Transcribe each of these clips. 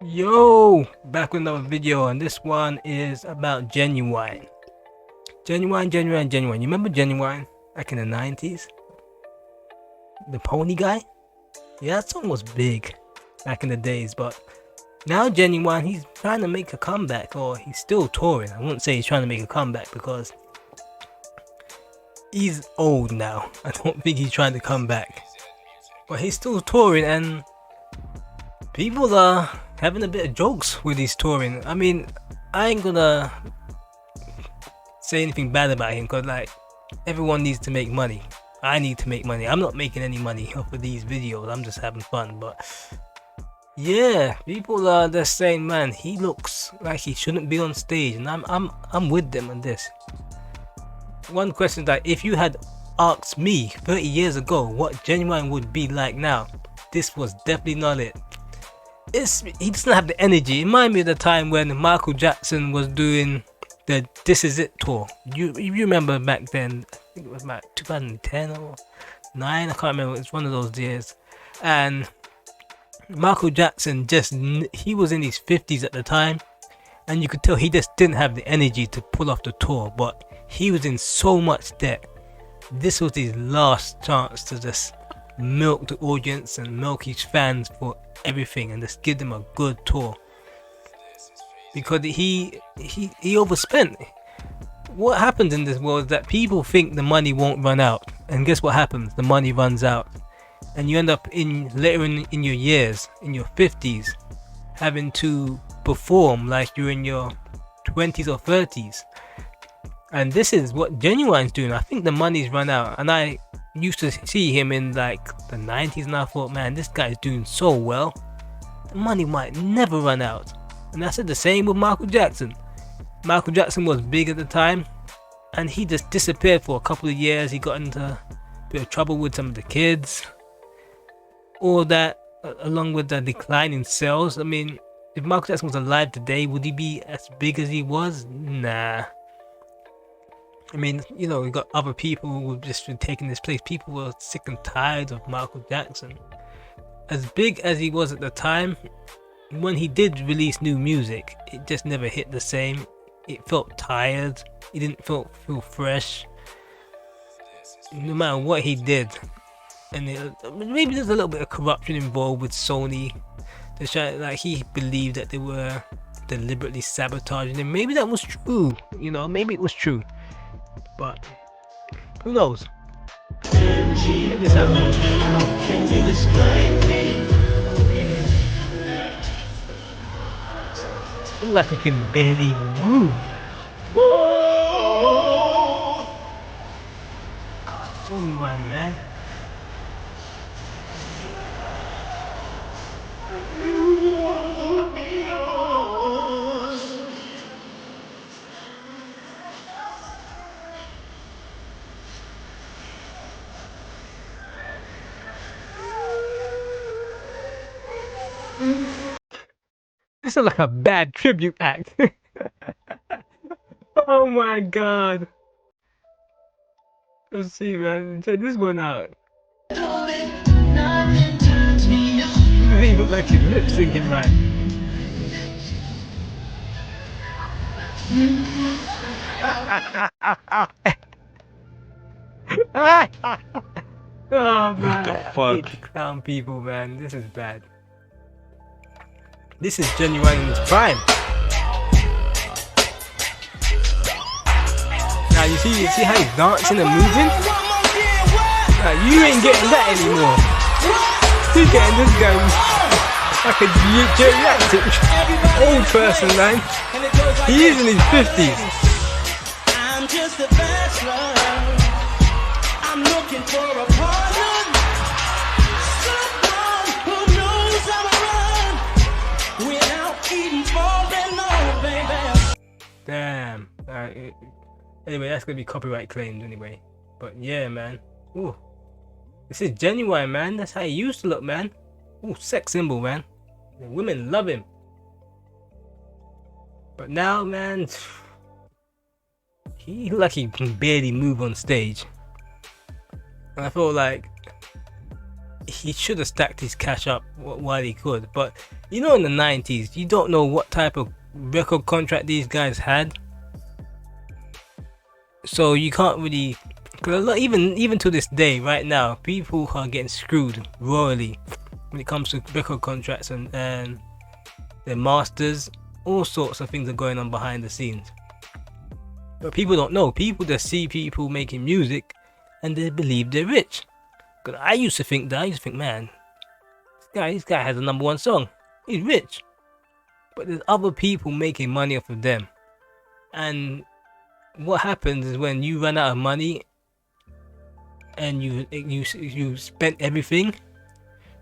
Yo, back with another video, and this one is about Genuine. Genuine. You remember Genuine back in the 90s? The pony guy? Yeah, that song was big back in the days, but now Genuine, he's trying to make a comeback, or he's still touring. I wouldn't say he's trying to make a comeback because he's old now. I don't think he's trying to come back. But he's still touring, and people are having a bit of jokes with his touring. I mean, I ain't gonna say anything bad about him because, like, everyone needs to make money. I need to make money. I'm not making any money off of these videos. I'm just having fun. But yeah, people are just saying, man, he looks like he shouldn't be on stage, and I'm with them on this. One question that if you had asked me 30 years ago what Genuine would be like now, this was definitely not it. He doesn't have the energy. It reminded me of the time when Michael Jackson was doing the This Is It tour. You remember back then? I think it was about 2010 or 9. I can't remember. It's one of those years. And Michael Jackson he was in his 50s at the time, and you could tell he just didn't have the energy to pull off the tour. But he was in so much debt. This was his last chance to just milk the audience and milk his fans for everything and just give them a good tour, because he overspent. What happens in this world is that people think the money won't run out, and guess what happens? The money runs out, and you end up later in your years, in your 50s, having to perform like you're in your 20s or 30s. And this is what Genuine's doing. I think the money's run out, and I used to see him in like the 90s, and I thought, man, this guy's doing so well, the money might never run out. And I said the same with Michael Jackson. Michael Jackson was big at the time, and he just disappeared for a couple of years. He got into a bit of trouble with some of the kids, all that, along with the decline in sales. I mean, if Michael Jackson was alive today, would he be as big as he was? Nah. I mean, you know, we got other people who've just been taking this place. People were sick and tired of Michael Jackson. As big as he was at the time, when he did release new music, it just never hit the same. It felt tired. It didn't feel fresh. No matter what he did. And maybe there's a little bit of corruption involved with Sony. Like, he believed that they were deliberately sabotaging him. Maybe that was true. You know, maybe it was true. But who knows? Check this out. Can you explain me? Look like I can barely move. Oh my man. This is like a bad tribute act. Oh my god. Let's see, man. Check this one out. It even look like he's lip syncing right. Oh man. What the fuck? I hate to clown people, man. This is bad. This is Genuine in his prime. Now you see how he's dancing and moving? Now you ain't getting that anymore. You're getting this guy like a geriatric old person, man. He is in his 50s. I'm just a bachelor. I'm looking for a partner. Damn. Anyway, that's gonna be copyright claimed anyway. But yeah, man. Ooh. This is Genuine, man. That's how he used to look, man. Ooh, sex symbol, man. The women love him. But now, man, he look like he can barely move on stage. And I feel like he should have stacked his cash up while he could. But you know, in the 90s, you don't know what type of record contract these guys had, so you can't really. Cause even to this day, right now, people are getting screwed royally when it comes to record contracts and their masters. All sorts of things are going on behind the scenes, but people don't know. People just see people making music and they believe they're rich. Cause I used to think that. Man, this guy has a #1 song. He's rich. But there's other people making money off of them. And what happens is when you run out of money and you spent everything,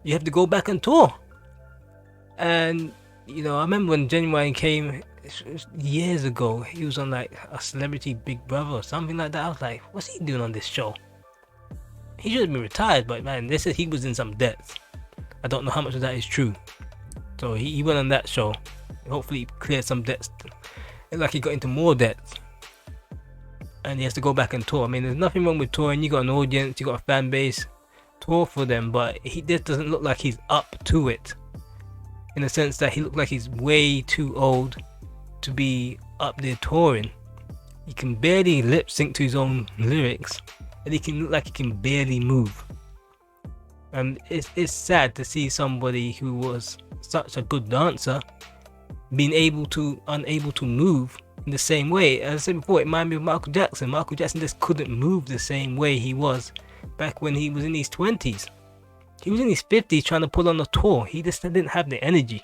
you have to go back and tour. And you know, I remember when Ginuwine came years ago. He was on like a Celebrity Big Brother or something like that. I was like, what's he doing on this show? He should have been retired, but man, they said he was in some debts. I don't know how much of that is true. So he went on that show. Hopefully he cleared some debts. It's like he got into more debts. And he has to go back and tour. I mean, there's nothing wrong with touring. You got an audience, you got a fan base. Tour for them, but he just doesn't look like he's up to it. In the sense that he looked like he's way too old to be up there touring. He can barely lip sync to his own lyrics. And he can look like he can barely move. And it's sad to see somebody who was such a good dancer being unable to move in the same way. As I said before, it reminded me of Michael Jackson. Michael Jackson just couldn't move the same way he was back when he was in his 20s. He was in his 50s trying to pull on a tour. He just didn't have the energy.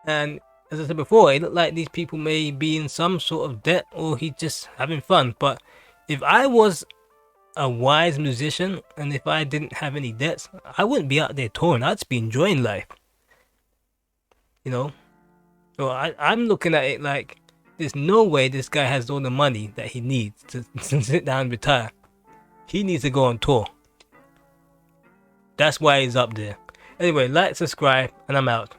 And as I said before, it looked like these people may be in some sort of debt or he's just having fun. But if I was a wise musician and if I didn't have any debts, I wouldn't be out there touring. I'd just be enjoying life. You know? So I'm looking at it like there's no way this guy has all the money that he needs to sit down and retire. He needs to go on tour. That's why he's up there. Anyway, like, subscribe, and I'm out.